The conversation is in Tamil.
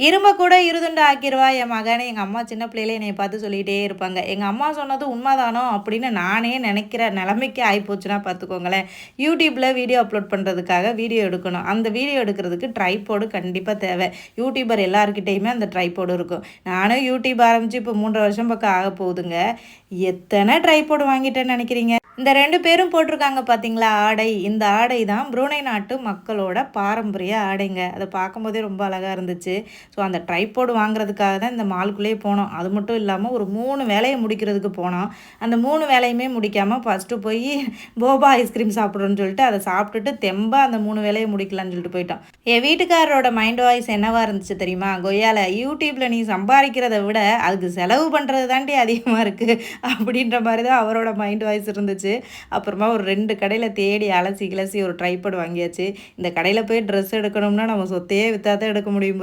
இரும்ப கூட இருதுண்டு ஆக்கிருவா என் மகனே. எங்க அம்மா சின்ன பிள்ளையில என்னைய பார்த்து சொல்லிட்டே இருப்பாங்க. எங்க அம்மா சொன்னது உண்மைதானோ அப்படின்னு நானே நினைக்கிற நிலைமைக்கு ஆயிப்போச்சுன்னா பார்த்துக்கோங்களேன். யூடியூப்ல வீடியோ அப்லோட் பண்ணுறதுக்காக வீடியோ எடுக்கணும். அந்த வீடியோ எடுக்கிறதுக்கு ட்ரைபோர்டு கண்டிப்பாக தேவை. யூடியூபர் எல்லாருக்கிட்டேயுமே அந்த ட்ரைபோர்டு இருக்கும். நானும் யூடியூப் ஆரம்பித்து இப்போ 3 வருஷம் பக்கம் ஆக போகுதுங்க. எத்தனை ட்ரைபோர்டு வாங்கிட்டேன்னு நினைக்கிறீங்க? இந்த 2 பேரும் போட்டிருக்காங்க பார்த்தீங்களா ஆடை. இந்த ஆடை தான் புரூனை நாட்டு மக்களோட பாரம்பரிய ஆடைங்க. அதை பார்க்கும்போதே ரொம்ப அழகா இருந்துச்சு. ஸோ அந்த ட்ரைபோர்டு வாங்குறதுக்காக தான் இந்த மாலுக்குள்ளேயே போனோம். அது மட்டும் இல்லாமல் ஒரு 3 வேலையை முடிக்கிறதுக்கு போனோம். அந்த 3 வேலையுமே முடிக்காமல் ஃபஸ்ட்டு போய் போபா ஐஸ்கிரீம் சாப்பிட்றோன்னு சொல்லிட்டு அதை சாப்பிட்டுட்டு தெம்பா அந்த 3 வேலையை முடிக்கலான்னு சொல்லிட்டு போயிட்டோம். என் வீட்டுக்காரரோட மைண்ட் வாய்ஸ் என்னவா இருந்துச்சு தெரியுமா? கொய்யால யூடியூப்ல நீ சம்பாதிக்கிறத விட அதுக்கு செலவு பண்ணுறது தாண்டி அதிகமாக இருக்குது அப்படின்ற மாதிரி தான் அவரோட மைண்ட் வாய்ஸ் இருந்துச்சு. அப்புறமா ஒரு 2 கடையில் தேடி அலசி கிளசி ஒரு ட்ரைபாட் வாங்கியாச்சு. இந்த கடையில் போய் ட்ரெஸ் எடுக்கணும்னா நம்ம சொத்தையே விற்றா தான் எடுக்க முடியும்.